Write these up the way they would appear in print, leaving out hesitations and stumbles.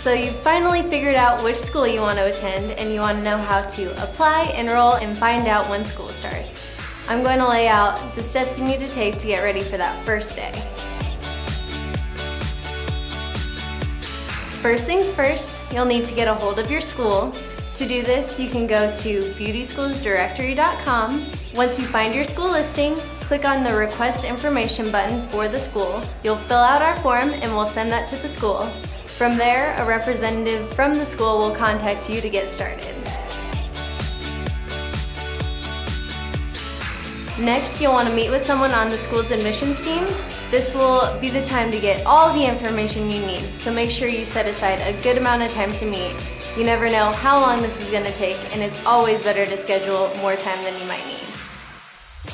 So you've finally figured out which school you want to attend and you want to know how to apply, enroll, and find out when school starts. I'm going to lay out the steps you need to take to get ready for that first day. First things first, you'll need to get a hold of your school. To do this, you can go to beautyschoolsdirectory.com. Once you find your school listing, click on the Request Information button for the school. You'll fill out our form and we'll send that to the school. From there, a representative from the school will contact you to get started. Next, you'll want to meet with someone on the school's admissions team. This will be the time to get all the information you need, so make sure you set aside a good amount of time to meet. You never know how long this is going to take, and it's always better to schedule more time than you might need.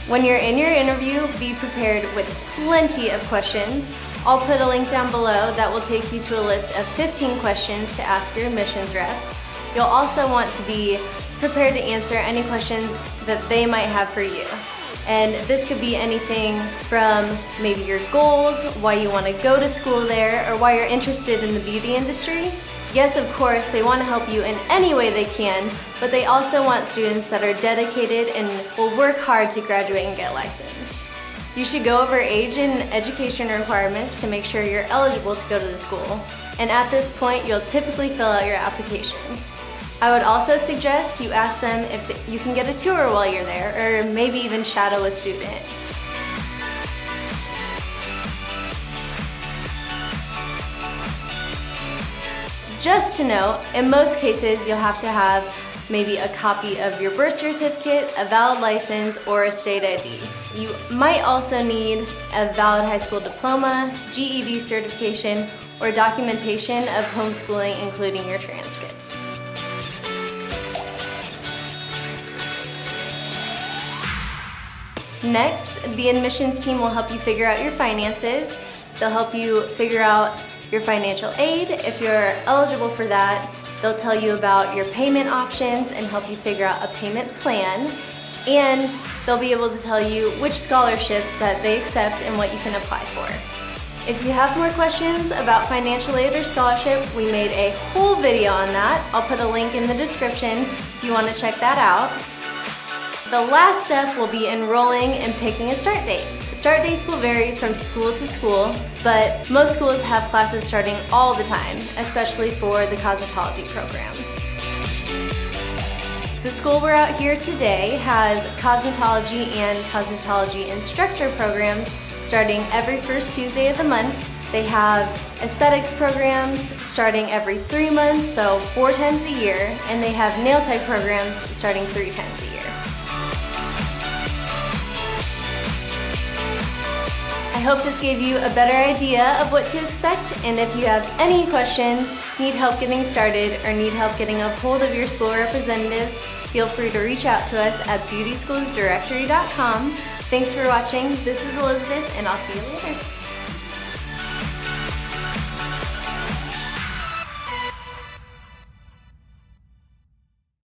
When you're in your interview, be prepared with plenty of questions. I'll put a link down below that will take you to a list of 15 questions to ask your admissions rep. You'll also want to be prepared to answer any questions that they might have for you. And this could be anything from maybe your goals, why you want to go to school there, or why you're interested in the beauty industry. Yes, of course, they want to help you in any way they can, but they also want students that are dedicated and will work hard to graduate and get licensed. You should go over age and education requirements to make sure you're eligible to go to the school. And at this point, you'll typically fill out your application. I would also suggest you ask them if you can get a tour while you're there, or maybe even shadow a student. Just to note, in most cases you'll have to have maybe a copy of your birth certificate, a valid license, or a state ID. You might also need a valid high school diploma, GED certification, or documentation of homeschooling, including your transcripts. Next, the admissions team will help you figure out your finances. They'll help you figure out your financial aid. If you're eligible for that, they'll tell you about your payment options and help you figure out a payment plan. And they'll be able to tell you which scholarships that they accept and what you can apply for. If you have more questions about financial aid or scholarship, we made a whole video on that. I'll put a link in the description if you want to check that out. The last step will be enrolling and picking a start date. Start dates will vary from school to school, but most schools have classes starting all the time, especially for the cosmetology programs. The school we're at here today has cosmetology and cosmetology instructor programs starting every first Tuesday of the month. They have aesthetics programs starting every 3 months, so 4 times a year, and they have nail type programs starting 3 times a year. I hope this gave you a better idea of what to expect, and if you have any questions, need help getting started, or need help getting a hold of your school representatives, feel free to reach out to us at beautyschoolsdirectory.com. Thanks for watching. This is Elizabeth, and I'll see you later.